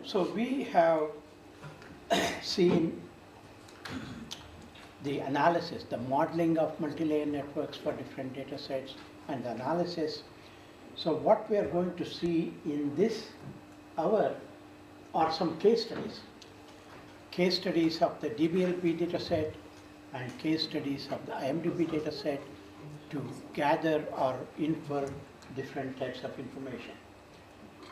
So we have seen the analysis, the modeling of multi-layer networks for different data sets and the analysis. So what we are going to see in this hour are some case studies. Case studies of the DBLP data set and case studies of the IMDb data set to gather or infer different types of information.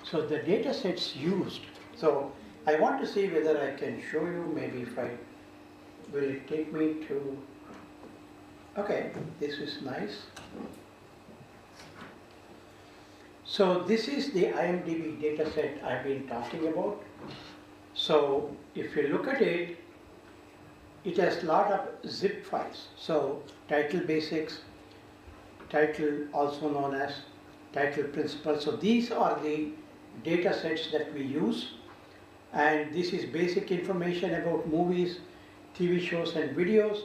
So the data sets used, so I want to see whether I can show you, maybe if I, will it take me to, okay, this is nice. So this is the IMDb data set I've been talking about. So if you look at it, it has a lot of zip files. So title basics, title also known as title principal. So these are the data sets that we use. And this is basic information about movies, TV shows and videos,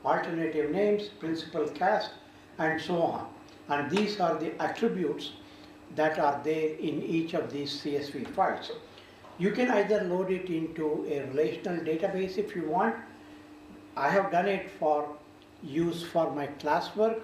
alternative names, principal cast, and so on. And these are the attributes that are there in each of these CSV files. You can either load it into a relational database if you want. I have done it for use for my classwork.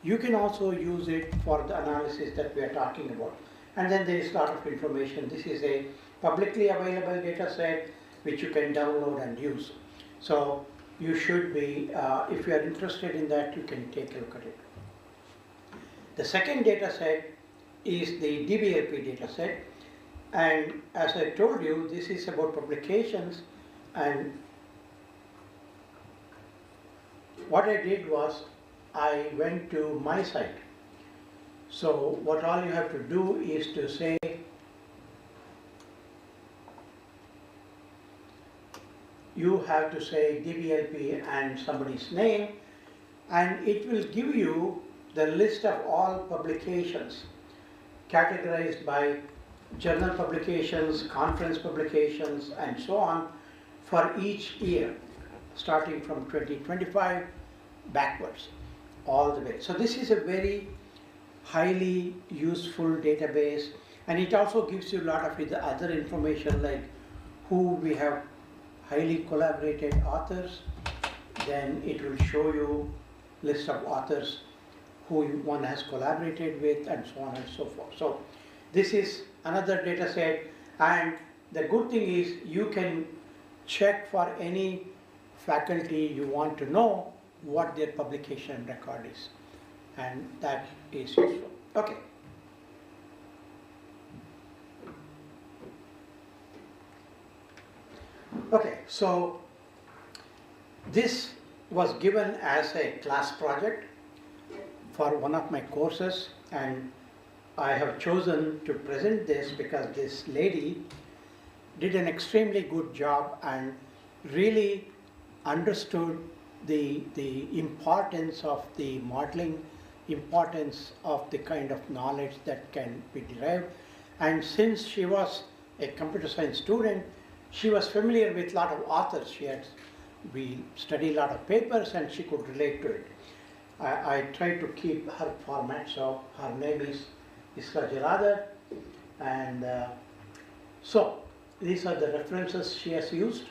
You can also use it for the analysis that we are talking about. And then there is a lot of information. This is a publicly available data set which you can download and use. So you should be, if you are interested in that, you can take a look at it. The second data set is the DBLP data set. And as I told you, this is about publications, and what I did was I went to my site. So what all you have to do is to say you have to say DBLP and somebody's name, and it will give you the list of all publications categorized by journal publications, conference publications, and so on for each year, starting from 2025 backwards, all the way. So this is a very highly useful database, and it also gives you a lot of other information like who we have highly collaborated authors. Then it will show you list of authors who one has collaborated with, and so on and so forth. So this is another data set, and the good thing is you can check for any faculty you want to know what their publication record is, and that is useful. Okay. Okay, so this was given as a class project for one of my courses, and I have chosen to present this because this lady did an extremely good job and really understood the importance of the modeling, importance of the kind of knowledge that can be derived. And since she was a computer science student, she was familiar with a lot of authors. We studied a lot of papers and she could relate to it. I tried to keep her format, so her name is Isra Jaradar, and so these are the references she has used,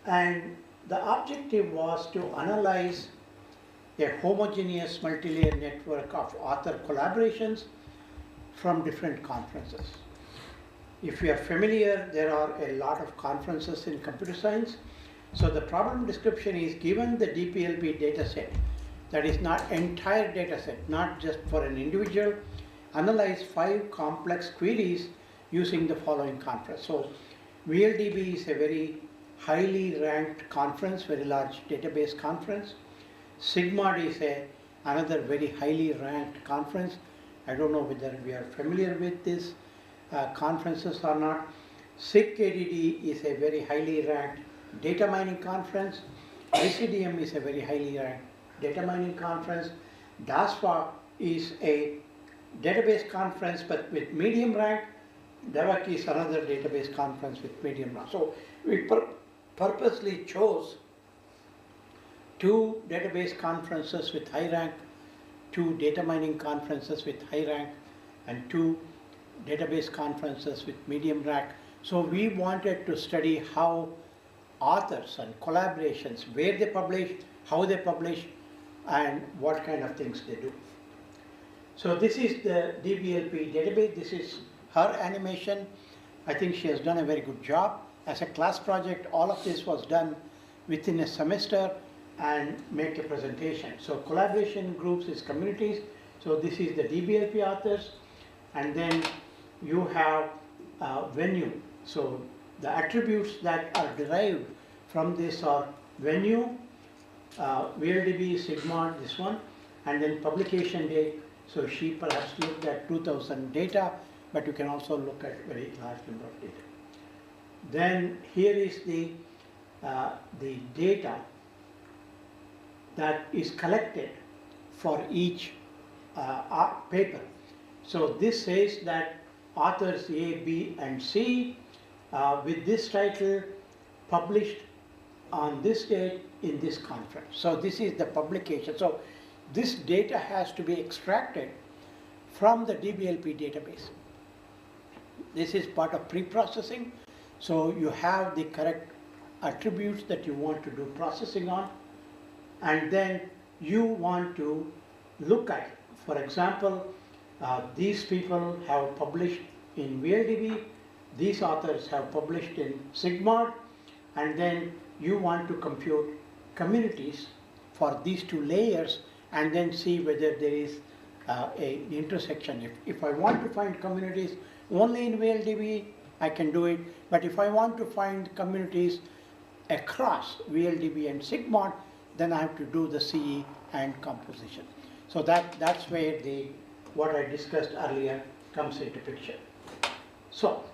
and the objective was to analyze a homogeneous multi-layer network of author collaborations from different conferences. If you are familiar, there are a lot of conferences in computer science. So the problem description is given the DBLP data set, that is not entire data set, not just for an individual, analyze 5 complex queries using the following conference. So VLDB is a very highly ranked conference, very large database conference. SIGMOD is another very highly ranked conference. I don't know whether we are familiar with these conferences or not. SIGKDD is a very highly ranked data mining conference. ICDM is a very highly ranked data mining conference. DASPA is a database conference but with medium rank. DAVAC is another database conference with medium rank. So we purposely chose 2 database conferences with high rank, 2 data mining conferences with high rank, and 2 database conferences with medium rank So we wanted to study how authors and collaborations, where they publish, how they publish, and what kind of things they do. So this is the DBLP database. This is her animation. I think she has done a very good job. As a class project, all of this was done within a semester and make a presentation. So collaboration groups is communities. So this is the DBLP authors. And then you have venue. So the attributes that are derived from this are venue, VLDB, Sigma, this one, and then publication date. So she perhaps looked at 2000 data, but you can also look at very large number of data. Then here is the data that is collected for each paper. So this says that authors A, B, and C with this title published on this date in this conference. So this is the publication. So this data has to be extracted from the DBLP database. This is part of pre-processing. So you have the correct attributes that you want to do processing on, and then you want to look at, for example, these people have published in VLDB, these authors have published in Sigma, and then you want to compute communities for these two layers and then see whether there is an intersection. If I want to find communities only in VLDB, I can do it, but if I want to find communities across VLDB and Sigma, then I have to do the CE and composition. So that's where what I discussed earlier comes into picture. So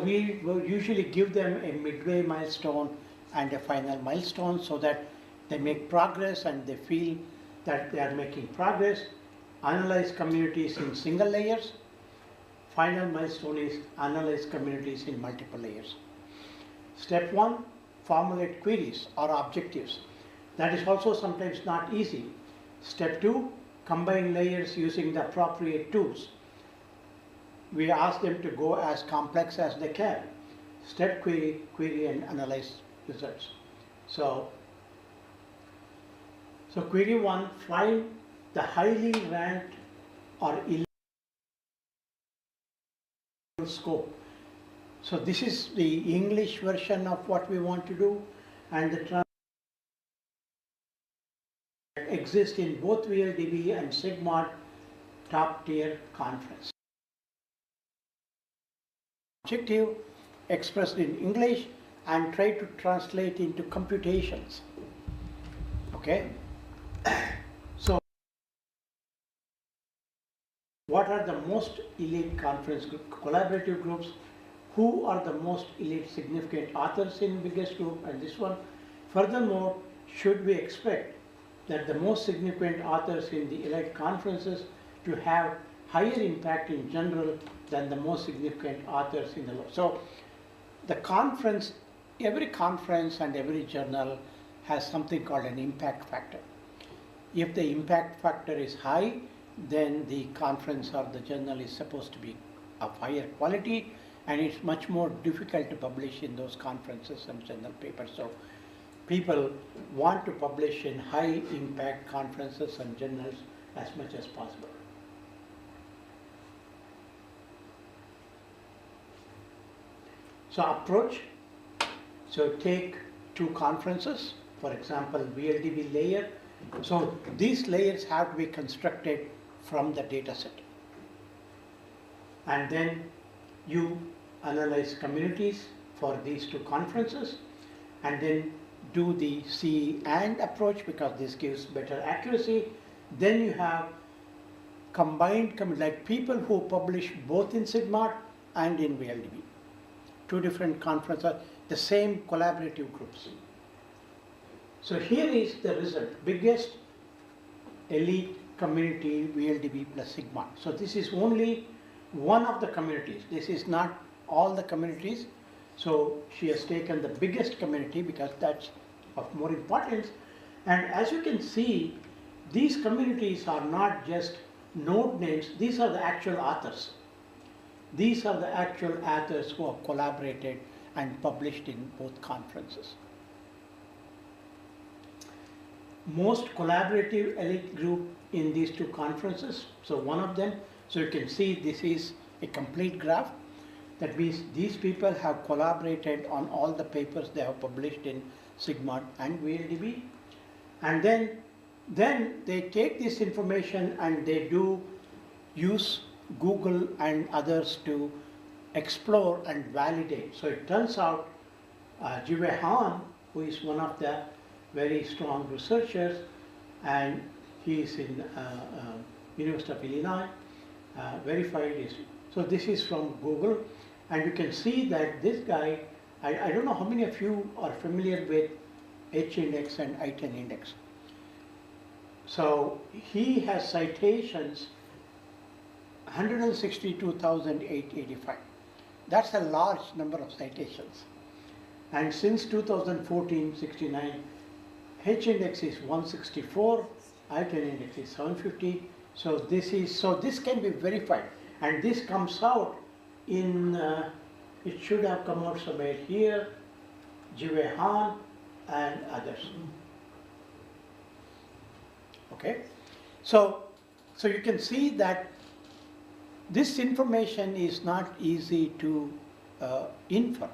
we will usually give them a midway milestone and a final milestone so that they make progress and they feel that they are making progress. Analyze communities in single layers. Final milestone is analyze communities in multiple layers. Step 1, formulate queries or objectives. That is also sometimes not easy. Step 2, combine layers using the appropriate tools. We ask them to go as complex as they can. Step query, and analyze results. So query 1, find the highly ranked or illegal scope. So this is the English version of what we want to do, and the exists in both VLDB and Sigma top tier conference. Objective expressed in English and try to translate into computations. Okay? So what are the most elite conference collaborative groups? Who are the most elite significant authors in biggest group and this one? Furthermore, should we expect that the most significant authors in the elite conferences to have higher impact in general than the most significant authors in the law? So the conference, every conference and every journal has something called an impact factor. If the impact factor is high, then the conference or the journal is supposed to be of higher quality, and it's much more difficult to publish in those conferences and journal papers. So people want to publish in high impact conferences and journals as much as possible. So approach, so take 2 conferences, for example, VLDB layer. So these layers have to be constructed from the data set. And then you analyze communities for these 2 conferences, and then do the CE and approach because this gives better accuracy. Then you have combined, like people who publish both in Sigma and in VLDB. 2 different conferences, the same collaborative groups. So here is the result, biggest elite community VLDB plus Sigma. So this is only one of the communities. This is not all the communities. So she has taken the biggest community because that's of more importance. And as you can see, these communities are not just node names, these are the actual authors. These are the actual authors who have collaborated and published in both conferences. Most collaborative elite group in these two conferences, so one of them, so you can see this is a complete graph. That means these people have collaborated on all the papers they have published in SIGMOD and VLDB. And then they take this information and they do use Google and others to explore and validate. So it turns out Jiwei Han, who is one of the very strong researchers, and he is in University of Illinois, verified is. So this is from Google, and you can see that this guy, I don't know how many of you are familiar with H-index and I-10 index. So he has citations 162,885. That's a large number of citations. And since 2014-69, H-index is 164, I-10 index is 750. So this can be verified, and this comes out in it should have come out somewhere here, Jiwei Han and others. Okay, so you can see that this information is not easy to infer,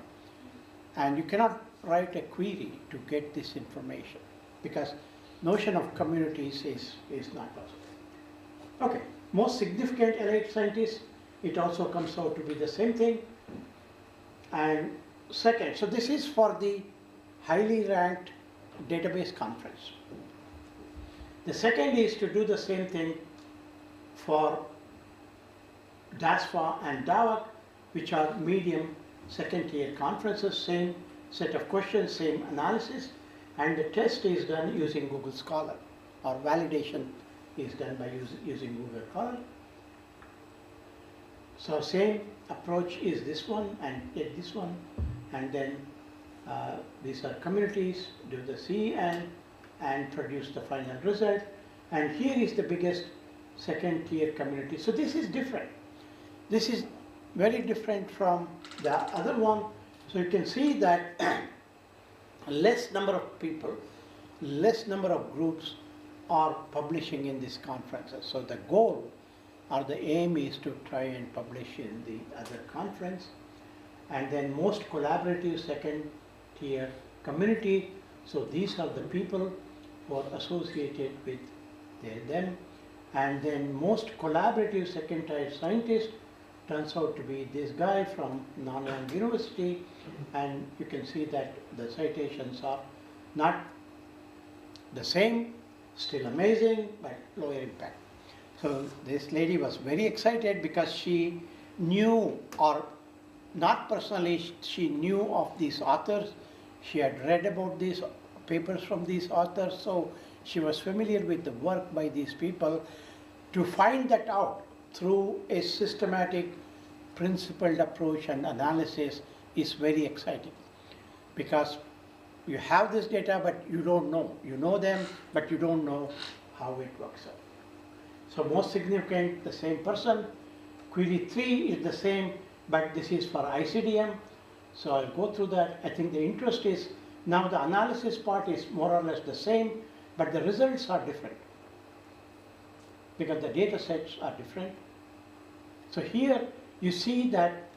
and you cannot write a query to get this information because notion of communities is not possible. Okay, most significant elite scientists, it also comes out to be the same thing. And second, so this is for the highly ranked database conference. The second is to do the same thing for DASFA and DAWAC, which are medium second tier conferences, same set of questions, same analysis, and the test is done using Google Scholar, or validation is done by using Google Scholar. So same approach is this one and this one, and then these are communities, do the CN and produce the final result. And here is the biggest second tier community. So this is different. This is very different from the other one. So you can see that less number of people, less number of groups are publishing in these conferences. So the goal or the aim is to try and publish in the other conference. And then most collaborative second tier community. So these are the people who are associated with them. And then most collaborative second tier scientist turns out to be this guy from Nanyang University, and you can see that the citations are not the same, still amazing, but lower impact. So this lady was very excited because she knew, or not personally, she knew of these authors. She had read about these papers from these authors, so she was familiar with the work by these people. To find that out through a systematic, principled approach and analysis is very exciting, because you have this data but you don't know. You know them but you don't know how it works out. So most significant, the same person. Query 3 is the same, but this is for ICDM. So I'll go through that. I think the interest is, now the analysis part is more or less the same, but the results are different, because the data sets are different. So here you see that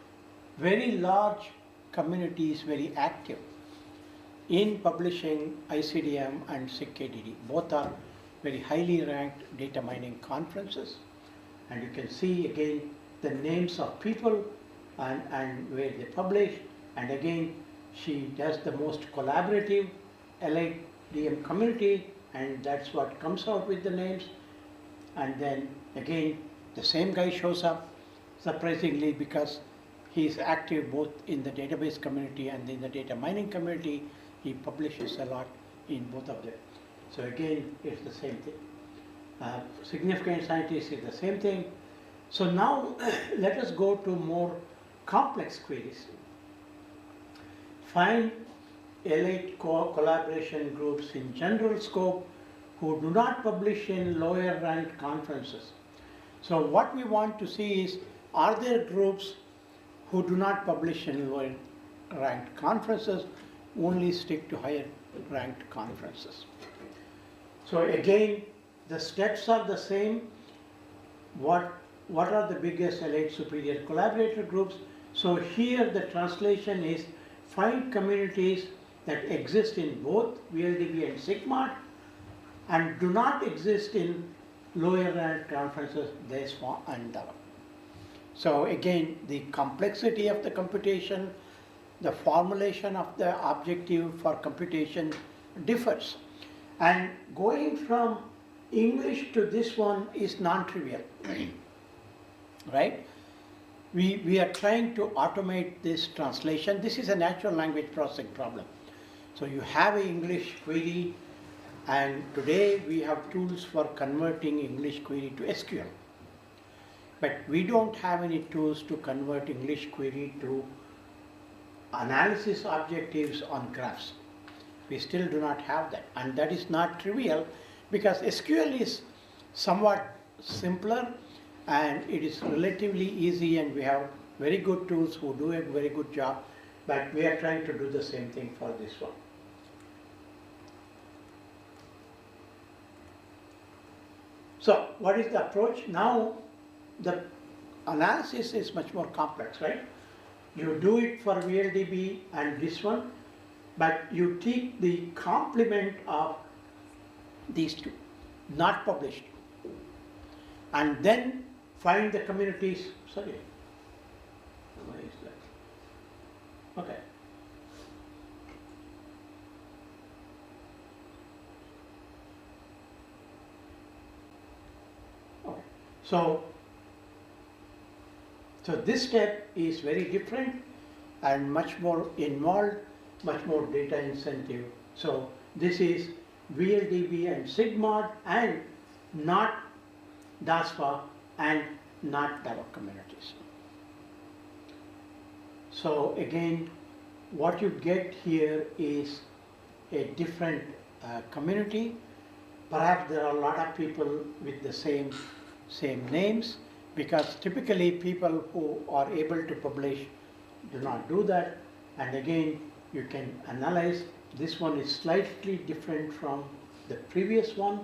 very large community is very active in publishing ICDM and SIGKDD. Both are very highly ranked data mining conferences. And you can see again the names of people and where they publish. And again, she does the most collaborative LIDM community, and that's what comes out with the names. And then again, the same guy shows up, surprisingly, because he's active both in the database community and in the data mining community. He publishes a lot in both of them. So again, it's the same thing. Significant scientists is the same thing. So now let us go to more complex queries. Find elite collaboration groups in general scope who do not publish in lower ranked conferences. So what we want to see is, are there groups who do not publish in lower ranked conferences only stick to higher ranked conferences. So again, the steps are the same. What are the biggest elite superior collaborator groups? So here the translation is find communities that exist in both VLDB and SIGMOD and do not exist in lower ranked conferences, this one and that one. So again, the complexity of the computation, the formulation of the objective for computation differs. And going from English to this one is non-trivial, right? We are trying to automate this translation. This is a natural language processing problem. So you have an English query, and today we have tools for converting English query to SQL. But we don't have any tools to convert English query to analysis objectives on graphs. We still do not have that, and that is not trivial because SQL is somewhat simpler and it is relatively easy, and we have very good tools who do a very good job, but we are trying to do the same thing for this one. So what is the approach? Now the analysis is much more complex, right? You do it for VLDB and this one, but you take the complement of these two, not published, and then find the communities. Sorry, why is that? Okay. Okay. So this step is very different and much more involved, much more data incentive. So this is VLDB and SIGMOD and not DASPA and not DAVA communities. So again, what you get here is a different community. Perhaps there are a lot of people with the same names, because typically people who are able to publish do not do that. And again, you can analyze. This one is slightly different from the previous one.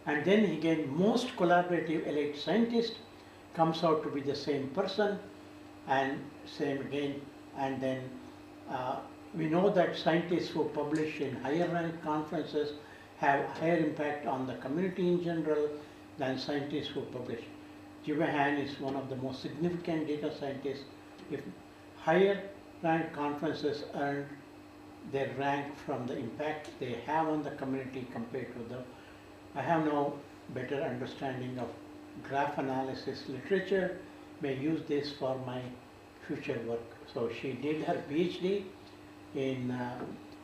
And then again, most collaborative elite scientist comes out to be the same person, and same again. And then we know that scientists who publish in higher ranked conferences have higher impact on the community in general than scientists who publish. Jivahan is one of the most significant data scientists. If higher ranked conferences earn their rank from the impact they have on the community compared to the, I have no better understanding of graph analysis literature, may use this for my future work. So she did her PhD in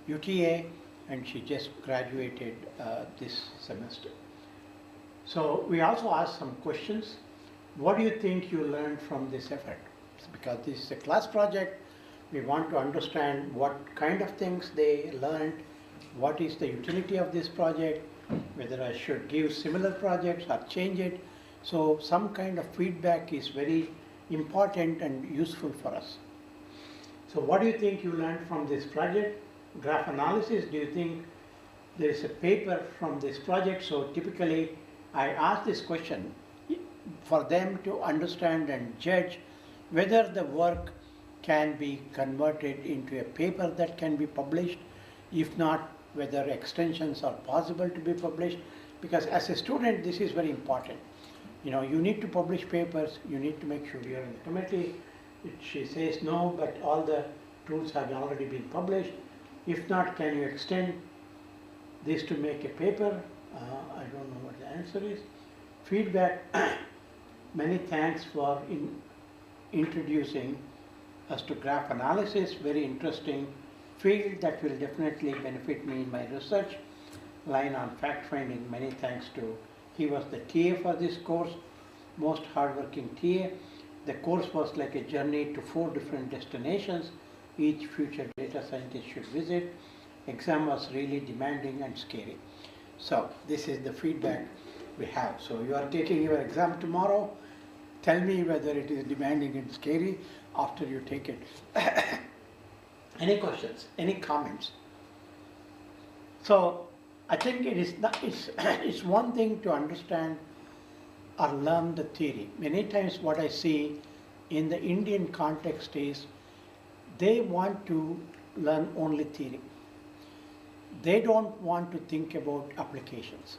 UTA, and she just graduated this semester. So we also asked some questions. What do you think you learned from this effort? Because this is a class project, we want to understand what kind of things they learned, what is the utility of this project, whether I should give similar projects or change it. So some kind of feedback is very important and useful for us. So what do you think you learned from this project? Graph analysis, do you think there is a paper from this project? So typically I ask this question for them to understand and judge whether the work can be converted into a paper that can be published. If not, whether extensions are possible to be published. Because as a student, this is very important. You know, you need to publish papers, you need to make sure you're in the committee. She says no, but all the tools have already been published. If not, can you extend this to make a paper? I don't know what the answer is. Feedback, many thanks for introducing us to graph analysis, very interesting field that will definitely benefit me in my research. Line on fact finding, many thanks to, he was the TA for this course, most hardworking TA. The course was like a journey to 4 different destinations each future data scientist should visit. Exam was really demanding and scary. So this is the feedback we have. So you are taking your exam tomorrow. tell me whether it is demanding and scary after you take it. Any questions? Any comments? So I think it is not, it's one thing to understand or learn the theory. Many times what I see in the Indian context is they want to learn only theory. They don't want to think about applications.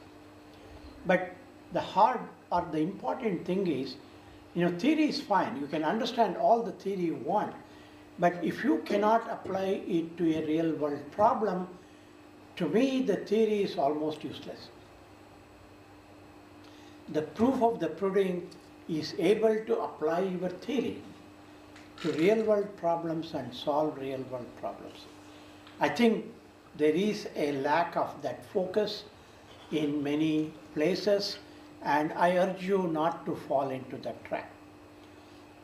But the hard or the important thing is, theory is fine. You can understand all the theory you want. But if you cannot apply it to a real world problem, to me the theory is almost useless. The proof of the pudding is able to apply your theory to real world problems and solve real world problems. I think there is a lack of that focus in many places, and I urge you not to fall into that trap.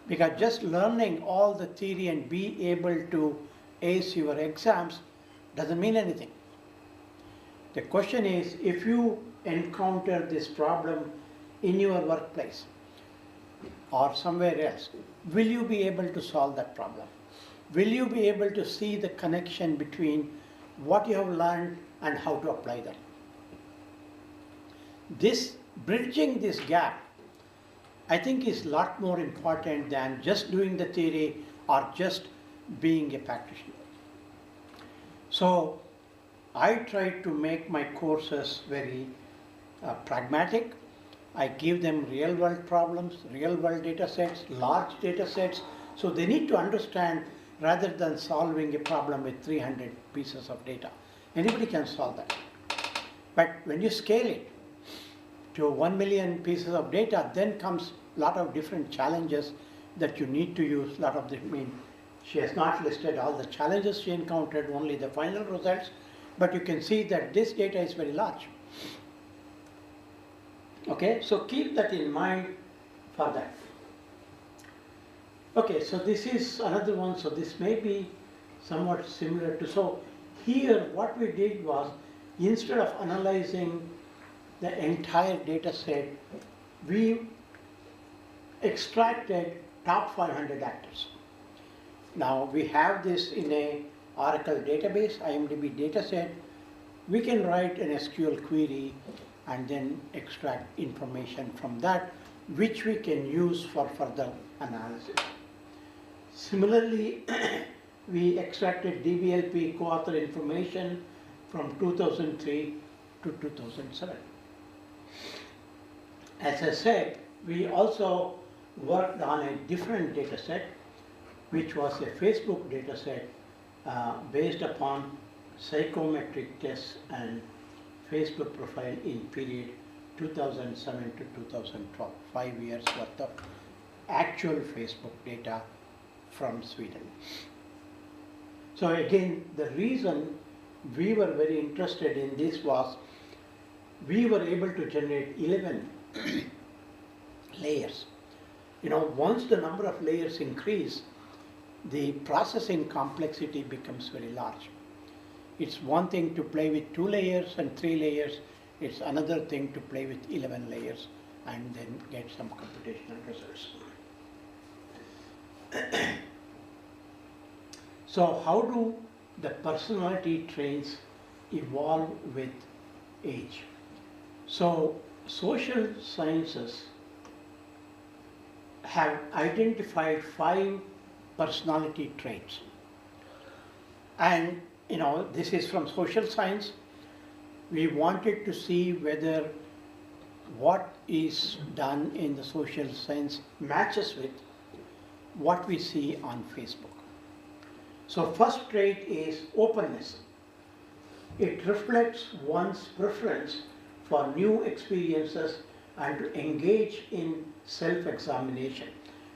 Because just learning all the theory and be able to ace your exams doesn't mean anything. The question is, if you encounter this problem in your workplace or somewhere else, will you be able to solve that problem? Will you be able to see the connection between what you have learned and how to apply that? Bridging this gap, I think, is a lot more important than just doing the theory or just being a practitioner. So I try to make my courses very pragmatic. I give them real world problems, real world data sets, large data sets. So they need to understand rather than solving a problem with 300 pieces of data. Anybody can solve that. But when you scale it to 1 million pieces of data, then comes a lot of different challenges that you need to use. She has not listed all the challenges she encountered, only the final results, but you can see that this data is very large. Okay, so keep that in mind for that. Okay, so this is another one, so this may be somewhat similar to, so here what we did was, instead of analyzing the entire data set, we extracted top 500 actors. Now we have this in a Oracle database, IMDb dataset. We can write an SQL query and then extract information from that, which we can use for further analysis. Similarly, we extracted DBLP co-author information from 2003 to 2007. As I said, we also worked on a different data set, which was a Facebook data set based upon psychometric tests and Facebook profile in period 2007 to 2012, 5 years worth of actual Facebook data from Sweden. So again, the reason we were very interested in this was we were able to generate 11 layers. Once the number of layers increase, the processing complexity becomes very large. It's one thing to play with 2 layers and 3 layers. It's another thing to play with 11 layers and then get some computational results. So how do the personality traits evolve with age? So social sciences have identified 5 personality traits. And this is from social science. We wanted to see whether what is done in the social science matches with what we see on Facebook. So first trait is openness. It reflects one's preference for new experiences and to engage in self-examination.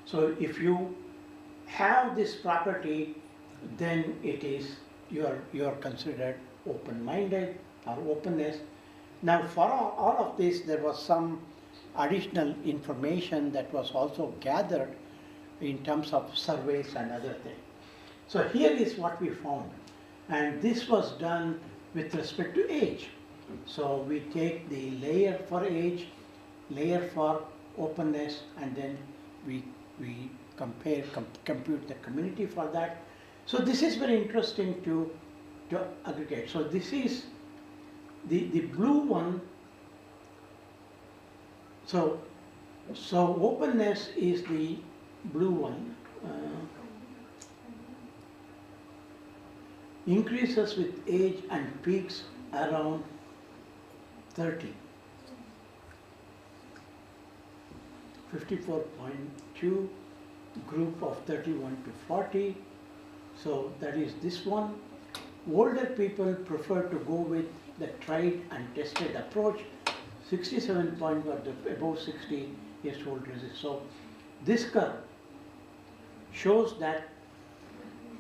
So if you have this property, then it is you are considered open-minded or openness. Now for all of this, there was some additional information that was also gathered in terms of surveys and other things. So here is what we found, and this was done with respect to age. So we take the layer for age, layer for openness, and then we compute the community for that. So this is very interesting to aggregate. So this is the blue one. So openness is the blue one. Increases with age and peaks around 30. 54.2, group of 31 to 40. So that is this one. Older people prefer to go with the tried and tested approach. 67 point or the above 60 years old resist. So this curve shows that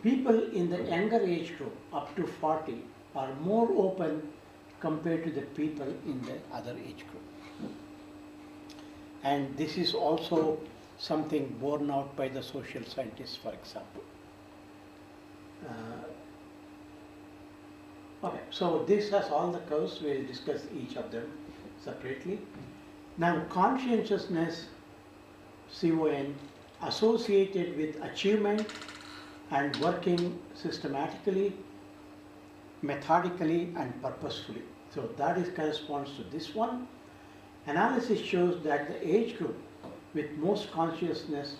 people in the younger age group up to 40 are more open compared to the people in the other age group. And this is also something borne out by the social scientists, for example. Okay, so this has all the curves. We'll discuss each of them separately. Now, conscientiousness, CON, associated with achievement and working systematically, methodically, and purposefully. So that corresponds to this one. Analysis shows that the age group with most consciousness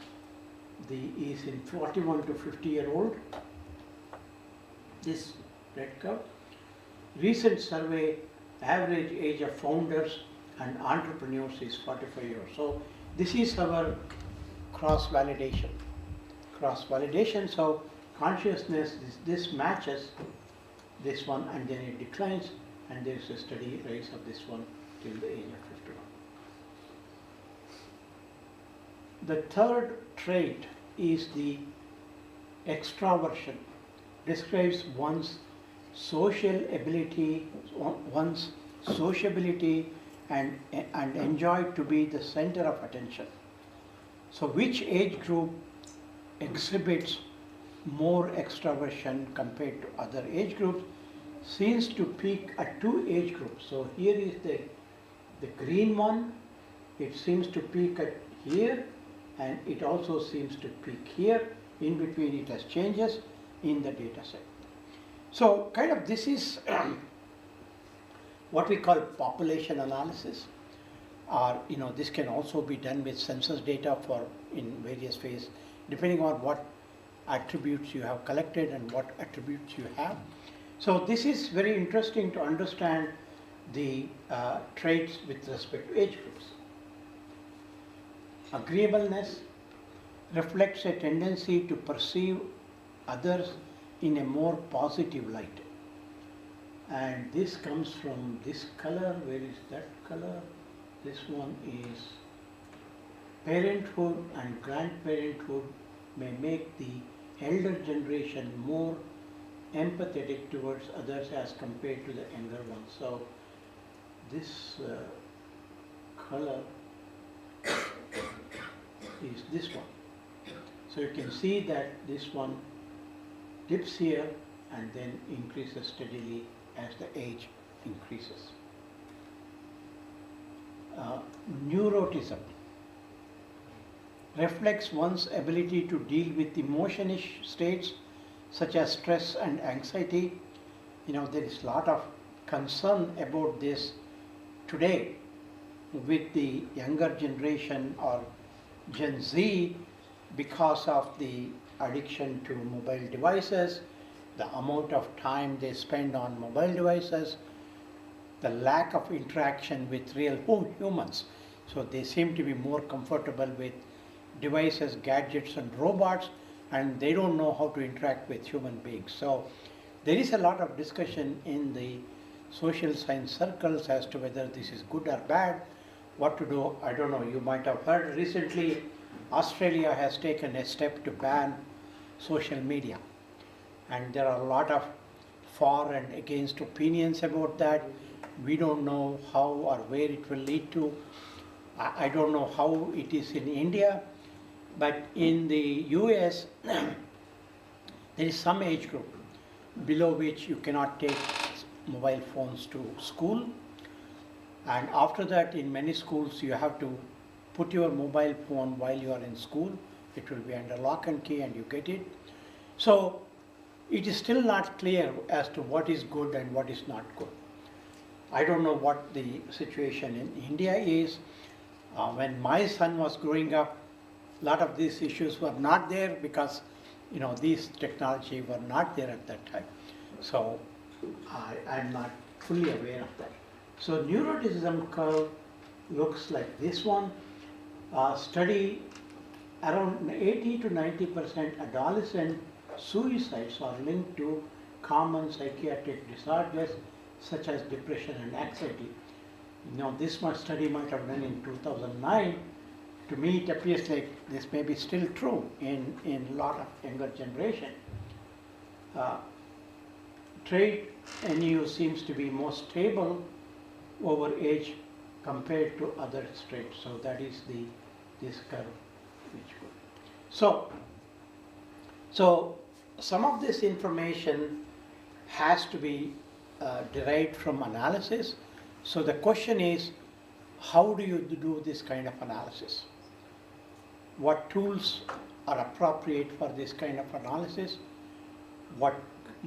is in 41 to 50-year-old. This red curve. Recent survey, average age of founders and entrepreneurs is 45 years. So this is our cross-validation. Cross-validation, so consciousness, this matches this one and then it declines, and there is a steady rise of this one till the age of 51. The third trait is the extraversion. Describes one's sociability and enjoy to be the center of attention. So which age group exhibits more extraversion compared to other age groups seems to peak at two age groups. So here is the green one. It seems to peak at here, and it also seems to peak here. In between it has changes in the data set. So kind of this is what we call population analysis, or this can also be done with census data in various ways, depending on what attributes you have collected and what attributes you have. So this is very interesting to understand the traits with respect to age groups. Agreeableness reflects a tendency to perceive others in a more positive light. And this comes from this color. Where is that color? This one is parenthood and grandparenthood may make the elder generation more empathetic towards others as compared to the younger ones. So this color is this one. So you can see that this one dips here and then increases steadily as the age increases. Neuroticism reflects one's ability to deal with emotionish states such as stress and anxiety. There is a lot of concern about this today with the younger generation or Gen Z because of the addiction to mobile devices, the amount of time they spend on mobile devices, the lack of interaction with real humans. So they seem to be more comfortable with devices, gadgets and robots, and they don't know how to interact with human beings. So there is a lot of discussion in the social science circles as to whether this is good or bad, what to do. I don't know, you might have heard recently Australia has taken a step to ban social media, and there are a lot of for and against opinions about that. We don't know how or where it will lead to. I don't know how it is in India, but in the US there is some age group below which you cannot take mobile phones to school, and after that in many schools you have to put your mobile phone while you are in school. It will be under lock and key and you get it. So it is still not clear as to what is good and what is not good. I don't know what the situation in India is. When my son was growing up, a lot of these issues were not there because these technology were not there at that time. So I'm not fully aware of that. So neuroticism curve looks like this one. Study around 80 to 90% adolescent suicides are linked to common psychiatric disorders such as depression and anxiety. This much study might have done in 2009. To me, it appears like this may be still true in a lot of younger generation. Trade NU seems to be more stable over age compared to other traits. So that is this curve which goes. So some of this information has to be derived from analysis. So the question is, how do you do this kind of analysis? What tools are appropriate for this kind of analysis? What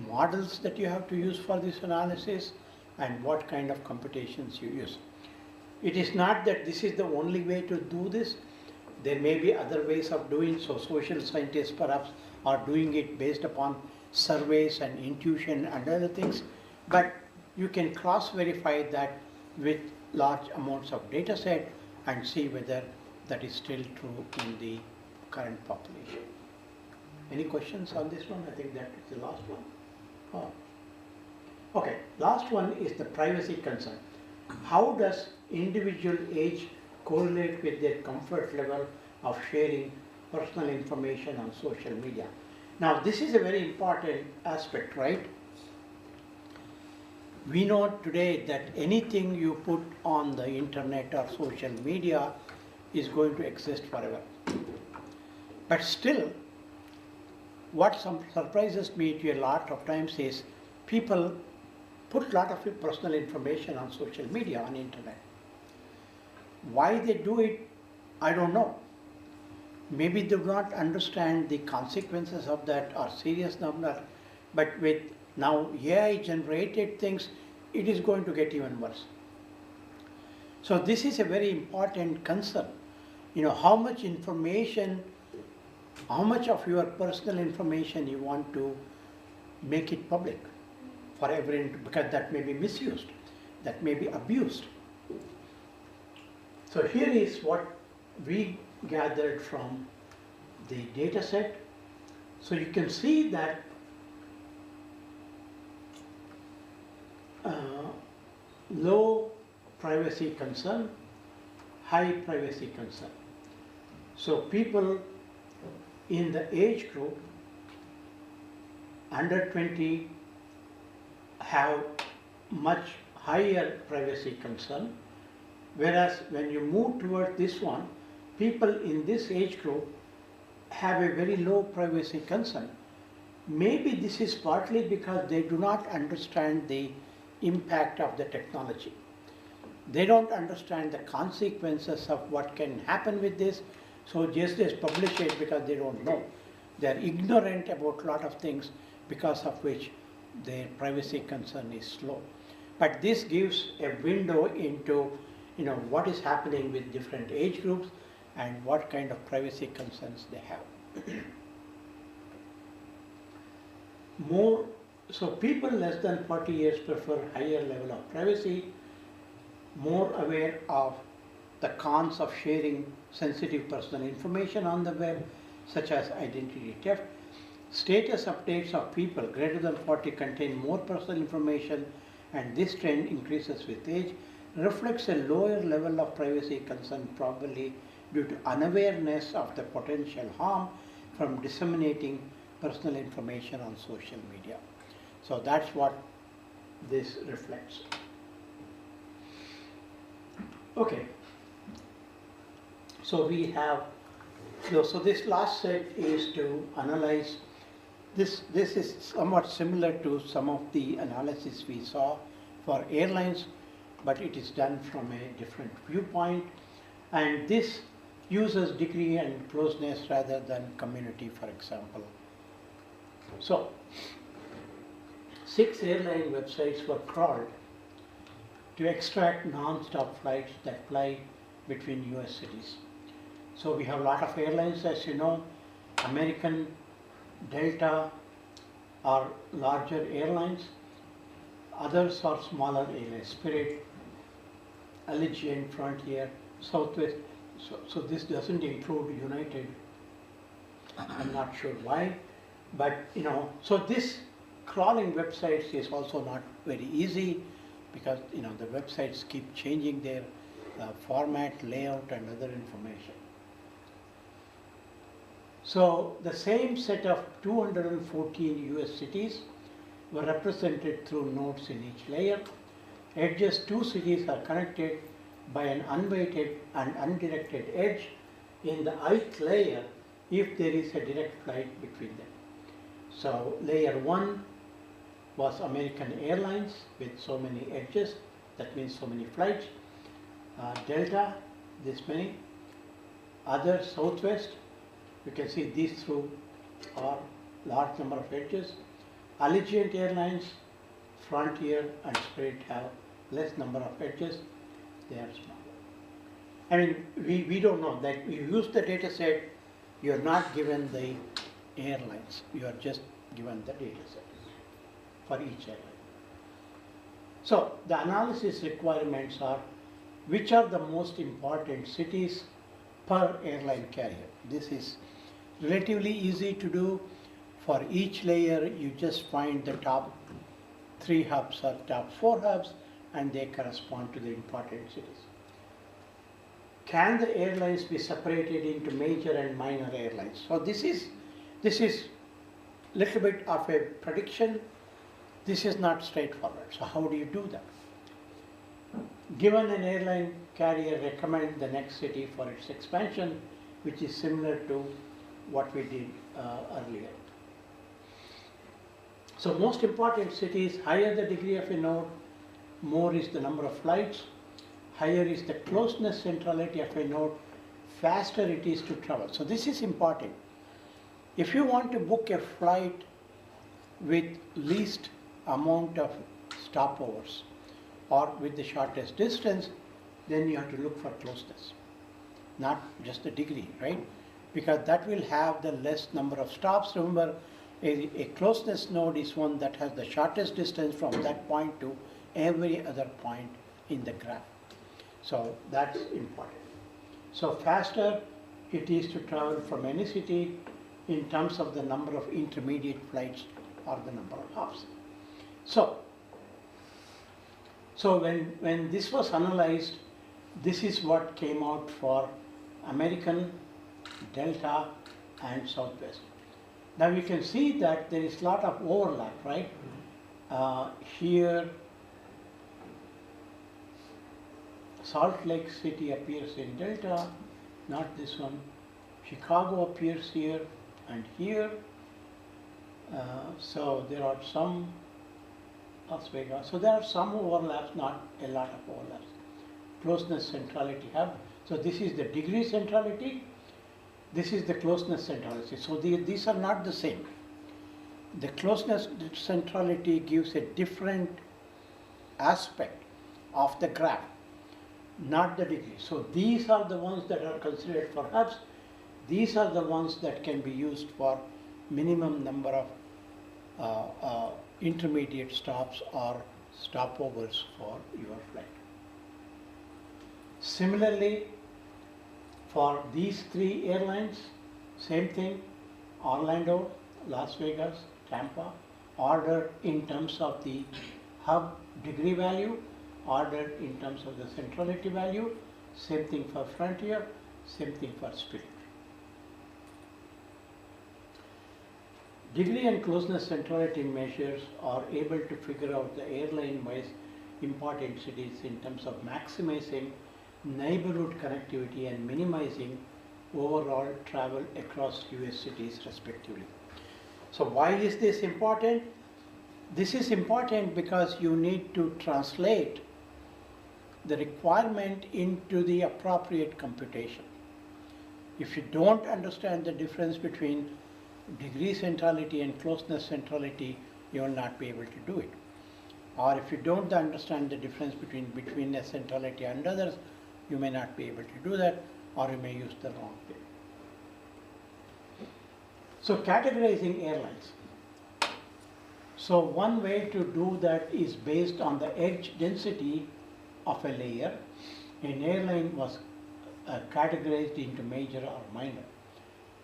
models that you have to use for this analysis, and what kind of computations you use? It is not that this is the only way to do this. There may be other ways of doing so. Social scientists perhaps are doing it based upon surveys and intuition and other things, but you can cross-verify that with large amounts of data set and see whether that is still true in the current population. Any questions on this one? I think that is the last one. Okay, last one is the privacy concern. How does individual age correlate with their comfort level of sharing personal information on social media? Now, this is a very important aspect, right? We know today that anything you put on the internet or social media is going to exist forever. But still, what surprises me to a lot of times is people put a lot of personal information on social media, on internet. Why they do it, I don't know. Maybe they do not understand the consequences of that or seriousness of that, but with now AI generated things, it is going to get even worse. So this is a very important concern. How much information, how much of your personal information you want to make it public for everyone, because that may be misused, that may be abused. So here is what we gathered from the data set. So you can see that low privacy concern, high privacy concern. So people in the age group under 20 have much higher privacy concern, whereas when you move toward this one, people in this age group have a very low privacy concern. Maybe this is partly because they do not understand the impact of the technology. They don't understand the consequences of what can happen with this, so just publish it because they don't know. They are ignorant about a lot of things, because of which their privacy concern is low. But this gives a window into what is happening with different age groups and what kind of privacy concerns they have. So people less than 40 years prefer higher level of privacy, more aware of the cons of sharing sensitive personal information on the web, such as identity theft. Status updates of people greater than 40 contain more personal information, and this trend increases with age, reflects a lower level of privacy concern, probably due to unawareness of the potential harm from disseminating personal information on social media. So that's what this reflects. Okay. So we have, so this last set is to analyze, this is somewhat similar to some of the analysis we saw for airlines, but it is done from a different viewpoint. And this uses degree and closeness rather than community, for example. So, 6 airline websites were crawled to extract non-stop flights that fly between US cities. So we have a lot of airlines, as you know. American, Delta are larger airlines. Others are smaller airlines, Spirit, Allegiant, Frontier, Southwest. So this doesn't include United. I'm not sure why, but so this crawling websites is also not very easy because the websites keep changing their format, layout, and other information. So the same set of 214 US cities were represented through nodes in each layer. At just 2 cities are connected by an unweighted and undirected edge in the ith layer if there is a direct flight between them. So layer 1 was American Airlines with so many edges, that means so many flights. Delta, this many. Other, Southwest, you can see these through are large number of edges. Allegiant Airlines, Frontier, and Spirit have less number of edges. They are smaller. I mean, we don't know that you use the data set, you're not given the airlines, you are just given the data set for each airline. So the analysis requirements are which are the most important cities per airline carrier. This is relatively easy to do. For each layer, you just find the top 3 hubs or top 4 hubs, and they correspond to the important cities. Can the airlines be separated into major and minor airlines? So this is little bit of a prediction. This is not straightforward. So how do you do that? Given an airline carrier recommend the next city for its expansion, which is similar to what we did earlier. So most important cities, higher the degree of a node, more is the number of flights, higher is the closeness centrality of a node, faster it is to travel. So this is important. If you want to book a flight with least amount of stopovers or with the shortest distance, then you have to look for closeness, not just the degree, right? Because that will have the less number of stops. Remember, a closeness node is one that has the shortest distance from that point to every other point in the graph. So that's important. So faster it is to travel from any city in terms of the number of intermediate flights or the number of hubs. So when this was analyzed, this is what came out for American, Delta, and Southwest. Now we can see that there is a lot of overlap, right? Here, Salt Lake City appears in Delta, not this one. Chicago appears here and here. So there are some, Las Vegas. So there are some overlaps, not a lot of overlaps. Closeness centrality hub. So this is the degree centrality. This is the closeness centrality. So these are not the same. The closeness centrality gives a different aspect of the graph, not the degree. So these are the ones that are considered for hubs. These are the ones that can be used for minimum number of intermediate stops or stopovers for your flight. Similarly, for these 3 airlines, same thing, Orlando, Las Vegas, Tampa, ordered in terms of the hub degree value, ordered in terms of the centrality value, same thing for Frontier, same thing for Spirit. Degree and closeness centrality measures are able to figure out the airline-wise important cities in terms of maximizing neighborhood connectivity and minimizing overall travel across US cities respectively. So why is this important? This is important because you need to translate the requirement into the appropriate computation. If you don't understand the difference between degree centrality and closeness centrality, you will not be able to do it. Or if you don't understand the difference between betweenness centrality and others, you may not be able to do that, or you may use the wrong thing. So categorizing airlines. So one way to do that is based on the edge density of a layer. An airline was categorized into major or minor.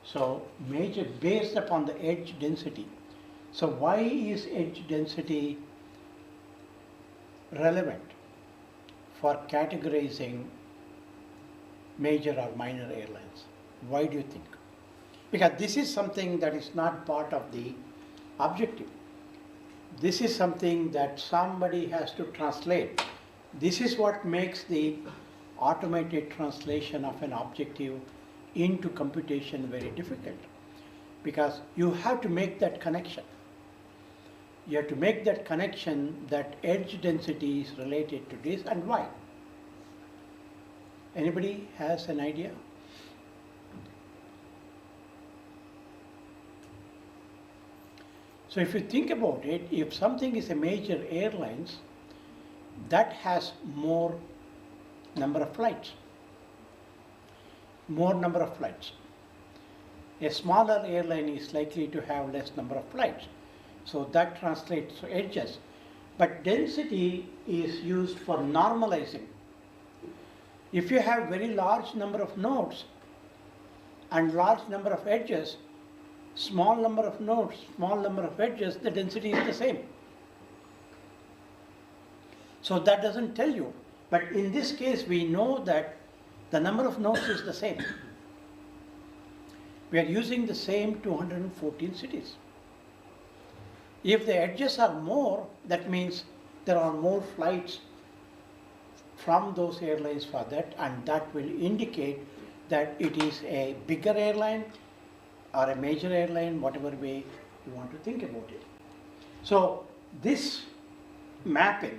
So major based upon the edge density. So why is edge density relevant for categorizing major or minor airlines? Why do you think? Because this is something that is not part of the objective. This is something that somebody has to translate. This is what makes the automated translation of an objective into computation very difficult, because you have to make that connection. You have to make that connection that edge density is related to this and why. Anybody has an idea? So if you think about it, if something is a major airlines, that has more number of flights. More number of flights. A smaller airline is likely to have less number of flights. So that translates to edges. But density is used for normalizing. If you have very large number of nodes and large number of edges, small number of nodes, small number of edges, the density is the same. So that doesn't tell you. But in this case, we know that the number of nodes is the same. We are using the same 214 cities. If the edges are more, that means there are more flights from those airlines for that, and that will indicate that it is a bigger airline or a major airline, whatever way you want to think about it. So this mapping,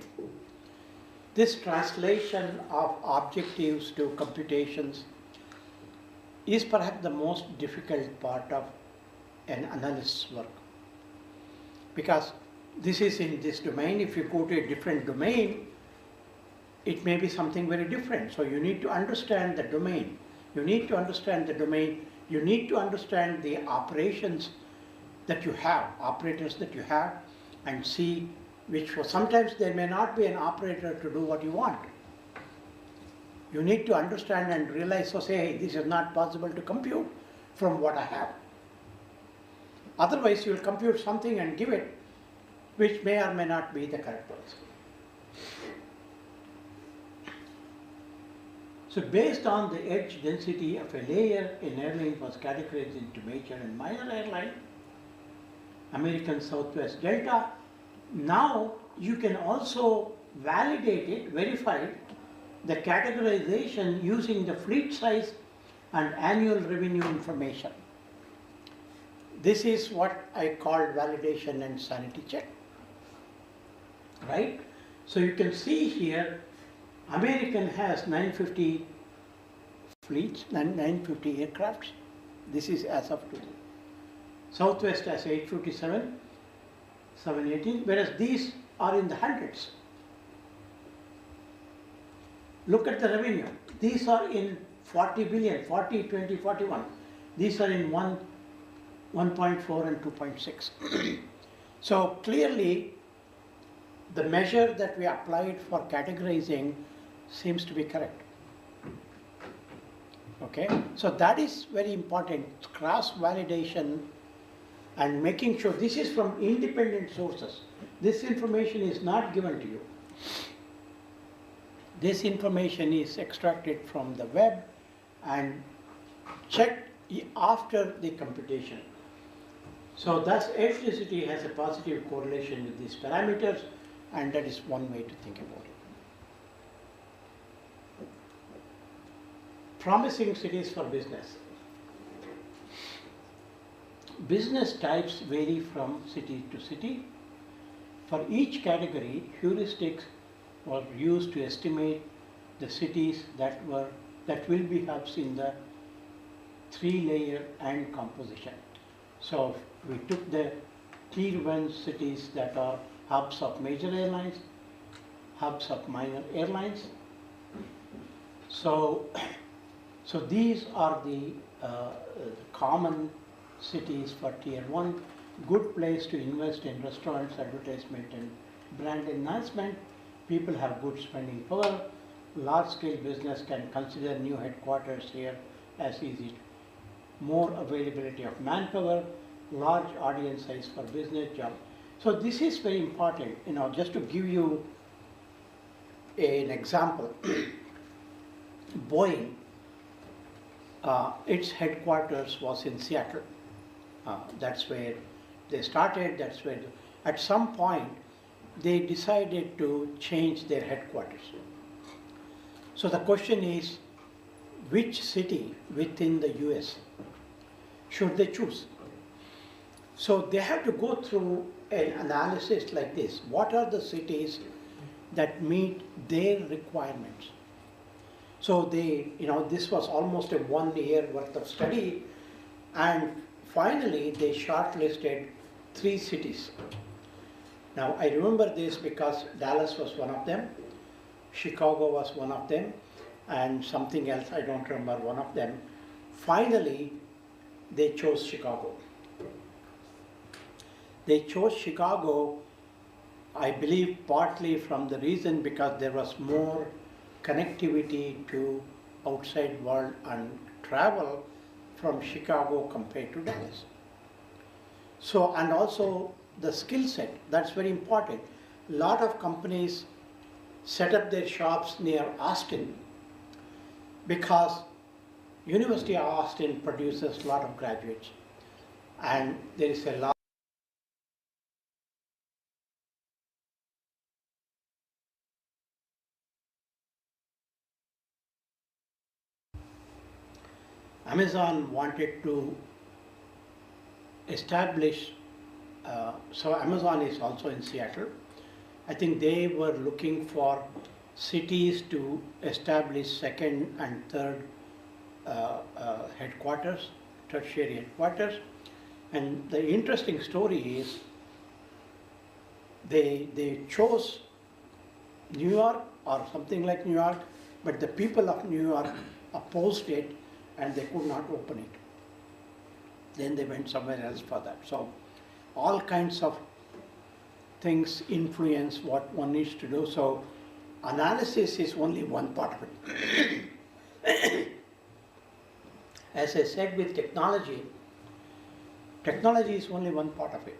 this translation of objectives to computations is perhaps the most difficult part of an analyst's work. Because this is in this domain. If you go to a different domain, it may be something very different. So you need to understand the domain. You need to understand the domain. You need to understand the operations that you have, operators that you have, and see which sometimes there may not be an operator to do what you want. You need to understand and realize, so say, hey, this is not possible to compute from what I have. Otherwise, you will compute something and give it, which may or may not be the correct one. So based on the edge density of a layer, an airline was categorized into major and minor airline, American Southwest Delta. Now you can also validate it, verify the categorization using the fleet size and annual revenue information. This is what I call validation and sanity check, right? So you can see here, American has 950 fleets, 950 aircrafts. This is as of today. Southwest has 857, 718, whereas these are in the hundreds. Look at the revenue. These are in 40 billion, 40, 20, 41. These are in 1.4 and 2.6. So clearly, the measure that we applied for categorizing seems to be correct. Okay, so that is very important, cross-validation and making sure this is from independent sources. This information is not given to you. This information is extracted from the web and checked after the computation. So thus edge density has a positive correlation with these parameters, and that is one way to think about it. Promising cities for business. Business types vary from city to city. For each category, heuristics were used to estimate the cities that will be hubs in the three-layer and composition. So we took the tier 1 cities that are hubs of major airlines, hubs of minor airlines. So, so these are the common cities for tier 1. Good place to invest in restaurants, advertisement and brand enhancement. People have good spending power. Large scale business can consider new headquarters here as easy. More availability of manpower, large audience size for business job. So this is very important, just to give you an example. Boeing, its headquarters was in Seattle. That's where they started, at some point they decided to change their headquarters. So the question is, which city within the US should they choose? So they have to go through an analysis like this. What are the cities that meet their requirements? So this was almost a 1 year worth of study, and finally they shortlisted 3 cities. Now I remember this because Dallas was one of them, Chicago was one of them, and something else, I don't remember, one of them. Finally, they chose Chicago. They chose Chicago, I believe, partly from the reason because there was more connectivity to outside world and travel from Chicago compared to Dallas. So, and also the skill set, that's very important. A lot of companies set up their shops near Austin because University of Austin produces a lot of graduates, and there is a lot. Amazon wanted to establish, so Amazon is also in Seattle. I think they were looking for cities to establish second and third headquarters, tertiary headquarters. And the interesting story is they chose New York or something like New York, but the people of New York opposed it and they could not open it. Then they went somewhere else for that. So all kinds of things influence what one needs to do. So analysis is only one part of it. As I said with technology is only one part of it.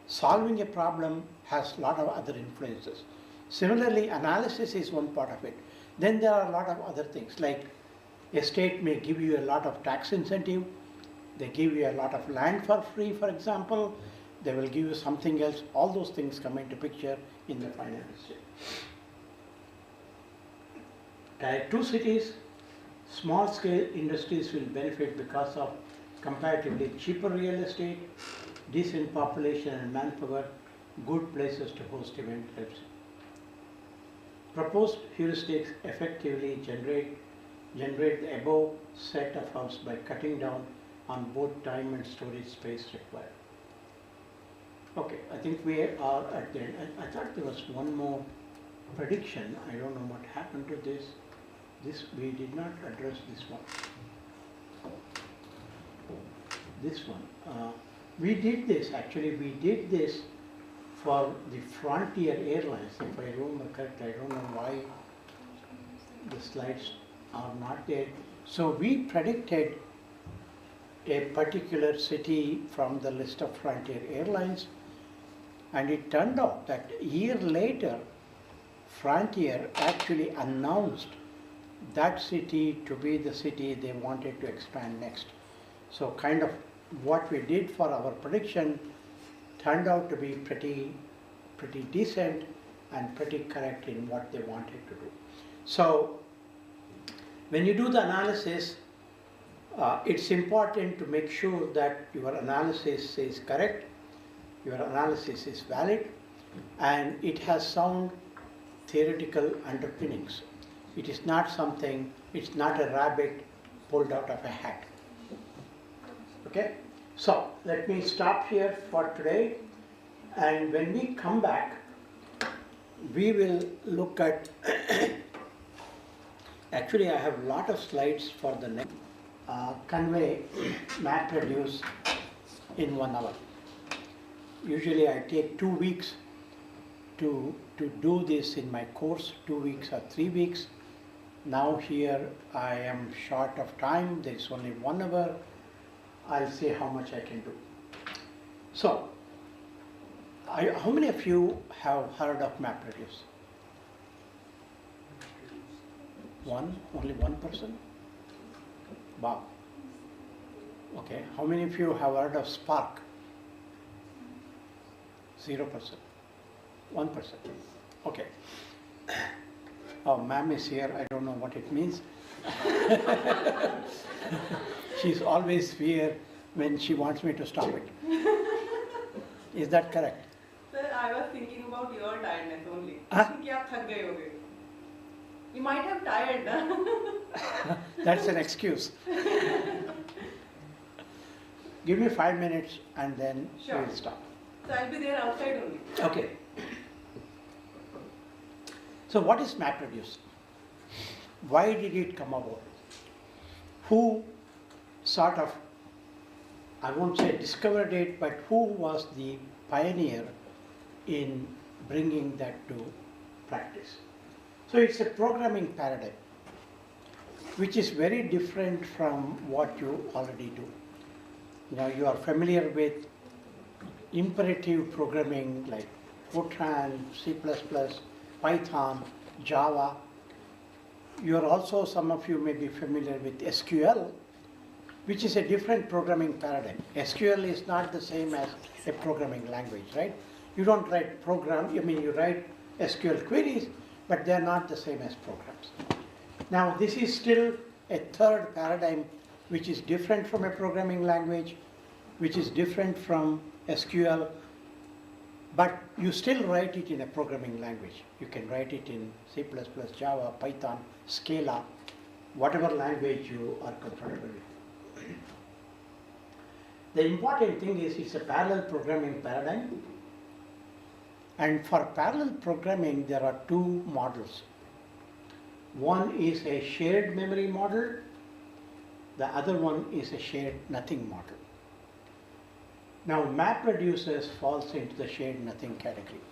Solving a problem has a lot of other influences. Similarly, analysis is one part of it. Then there are a lot of other things, like a state may give you a lot of tax incentive, they give you a lot of land for free, for example, they will give you something else. All those things come into picture in the final decision. Tier 2 cities, small scale industries will benefit because of comparatively cheaper real estate, decent population and manpower, good places to host events. Proposed heuristics effectively generate the above set of hubs by cutting down on both time and storage space required. Okay, I think we are at the end. I thought there was one more prediction. I don't know what happened to this. We did not address this one. We did this, actually we did this for the Frontier Airlines, if I remember correctly. I don't know why the slides are not there. So we predicted a particular city from the list of Frontier Airlines, and it turned out that a year later, Frontier actually announced that city to be the city they wanted to expand next. So kind of what we did for our prediction turned out to be pretty decent and pretty correct in what they wanted to do. So when you do the analysis, it's important to make sure that your analysis is correct, your analysis is valid, and it has sound theoretical underpinnings. It is not something, it's not a rabbit pulled out of a hat. Okay, so let me stop here for today, and when we come back, we will look at, actually I have a lot of slides for the next, convey MapReduce in 1 hour. Usually I take 2 weeks to do this in my course, 2 weeks or 3 weeks. Now here I am short of time, there is only 1 hour. I'll see how much I can do. So, how many of you have heard of MapReduce? Only one person? Wow. Okay, how many of you have heard of Spark? 0%. 1%. Okay. Oh, ma'am is here. I don't know what it means. She's always here when she wants me to stop it. Is that correct? Sir, I was thinking about your tiredness only. You might have tired. That's an excuse. Give me 5 minutes and then Sure. we'll stop. So I'll be there outside only. Okay. So what is MapReduce? Why did it come about? Who sort of, I won't say discovered it, but who was the pioneer in bringing that to practice? So it's a programming paradigm, which is very different from what you already do. You know, you are familiar with imperative programming like Fortran, C++, Python, Java. You are also, some of you may be familiar with SQL, which is a different programming paradigm. SQL is not the same as a programming language, right? You don't write you write SQL queries, but they are not the same as programs. Now, this is still a third paradigm which is different from a programming language, which is different from SQL, but you still write it in a programming language. You can write it in C++, Java, Python, Scala, whatever language you are comfortable with. The important thing is it's a parallel programming paradigm. And for parallel programming, there are 2 models. One is a shared memory model. The other one is a shared nothing model. Now, MapReduce falls into the shared nothing category.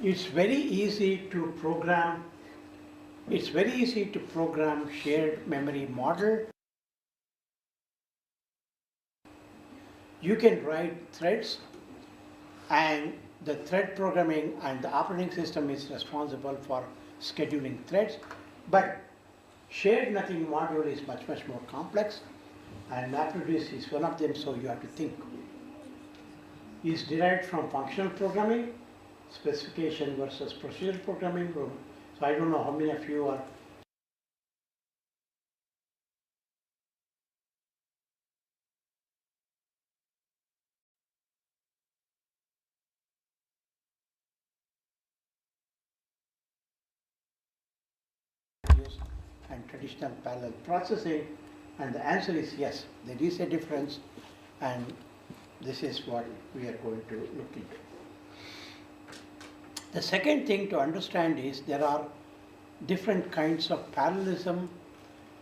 It's very easy to program. It's very easy to program shared memory model. You can write threads, and the thread programming and the operating system is responsible for scheduling threads. But shared nothing module is much more complex, and MapReduce is one of them, so you have to think. It's derived from functional programming, specification versus procedural programming. So I don't know how many of you are and traditional parallel processing, and the answer is yes, there is a difference, and this is what we are going to look into. The second thing to understand is there are different kinds of parallelism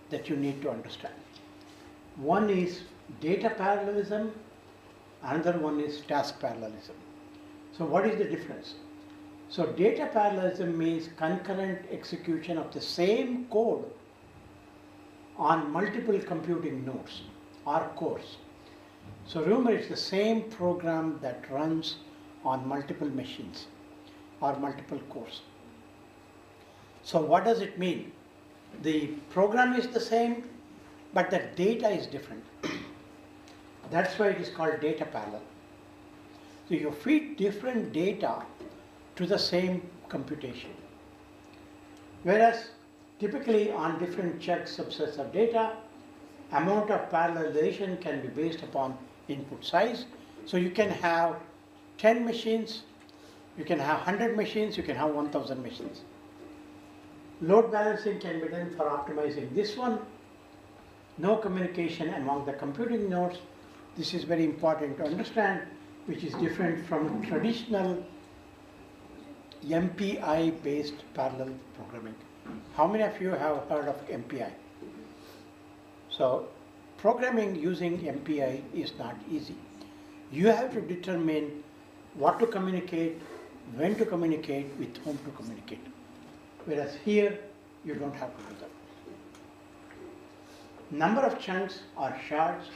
that you need to understand. One is data parallelism, another one is task parallelism. So what is the difference? So data parallelism means concurrent execution of the same code on multiple computing nodes or cores. So remember, it's the same program that runs on multiple machines or multiple cores. So what does it mean? The program is the same, but the data is different. That's why it is called data parallel. So you feed different data to the same computation. Whereas typically on different check subsets of data, amount of parallelization can be based upon input size. So you can have 10 machines, you can have 100 machines, you can have 1000 machines. Load balancing can be done for optimizing this one, no communication among the computing nodes. This is very important to understand, which is different from traditional MPI based parallel programming. How many of you have heard of MPI? So programming using MPI is not easy. You have to determine what to communicate, when to communicate, with whom to communicate. Whereas here, you don't have to do that. Number of chunks or shards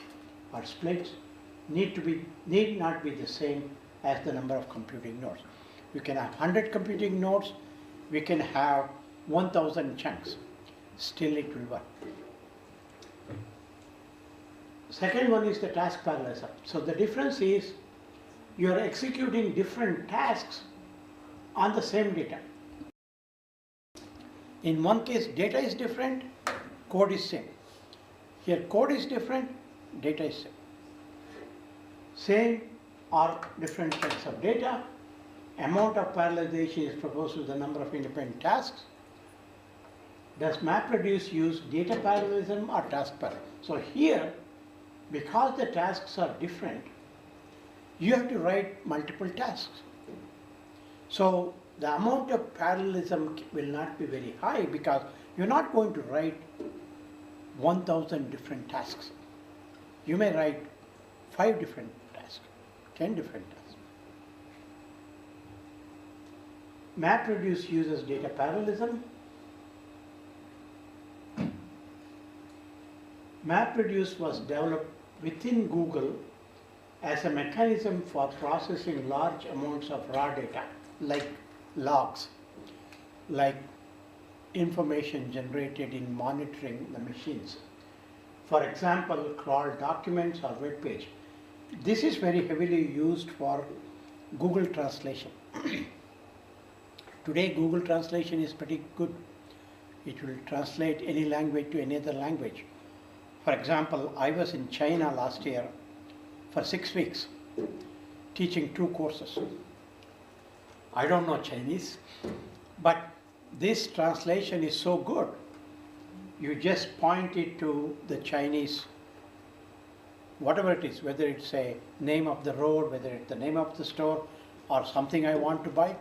or splits need not be the same as the number of computing nodes. We can have 100 computing nodes, we can have 1000 chunks, still it will work. Second one is the task parallelism. So the difference is you are executing different tasks on the same data. In one case, data is different, code is same. Here, code is different, data is same. Same or different types of data. Amount of parallelization is proposed to the number of independent tasks. Does MapReduce use data parallelism or task parallelism? So here, because the tasks are different, you have to write multiple tasks. So the amount of parallelism will not be very high because you're not going to write 1000 different tasks. You may write 5 different tasks, 10 different tasks. MapReduce uses data parallelism. MapReduce was developed within Google as a mechanism for processing large amounts of raw data, like logs, like information generated in monitoring the machines. For example, crawled documents or web page. This is very heavily used for Google translation. Today, Google translation is pretty good. It will translate any language to any other language. For example, I was in China last year for 6 weeks teaching 2 courses. I don't know Chinese, but this translation is so good. You just point it to the Chinese, whatever it is, whether it's a name of the road, whether it's the name of the store, or something I want to buy,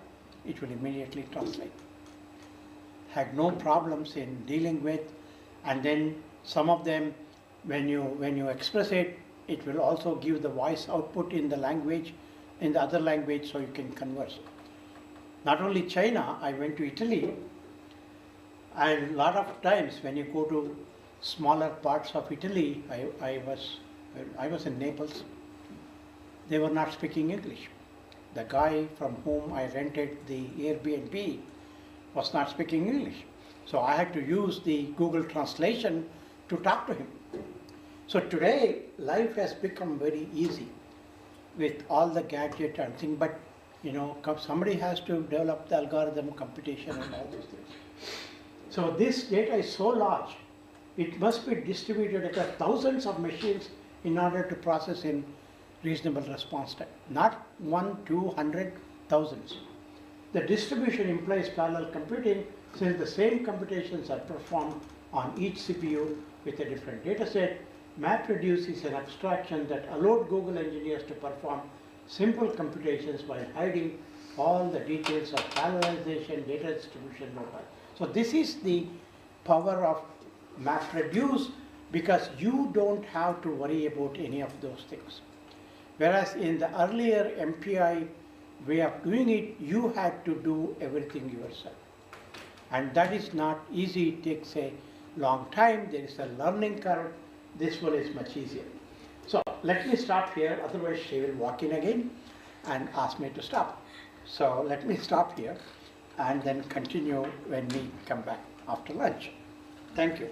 it will immediately translate. Had no problems in dealing with, and then some of them, when you express it, it will also give the voice output in the language, in the other language, so you can converse. Not only China, I went to Italy, and a lot of times when you go to smaller parts of Italy, I was in Naples, they were not speaking English. The guy from whom I rented the Airbnb was not speaking English. So I had to use the Google translation to talk to him. So today, life has become very easy with all the gadget and thing, but you know, somebody has to develop the algorithm, computation and all these things. So this data is so large, it must be distributed across thousands of machines in order to process in reasonable response time. Not 1, 200, thousands. The distribution implies parallel computing since the same computations are performed on each CPU with a different data set. MapReduce is an abstraction that allowed Google engineers to perform simple computations while hiding all the details of parallelization, data distribution, notebook. So this is the power of MapReduce because you don't have to worry about any of those things. Whereas in the earlier MPI way of doing it, you had to do everything yourself. And that is not easy, it takes a long time, there is a learning curve. This one is much easier. So let me stop here, otherwise she will walk in again and ask me to stop. So let me stop here and then continue when we come back after lunch. Thank you.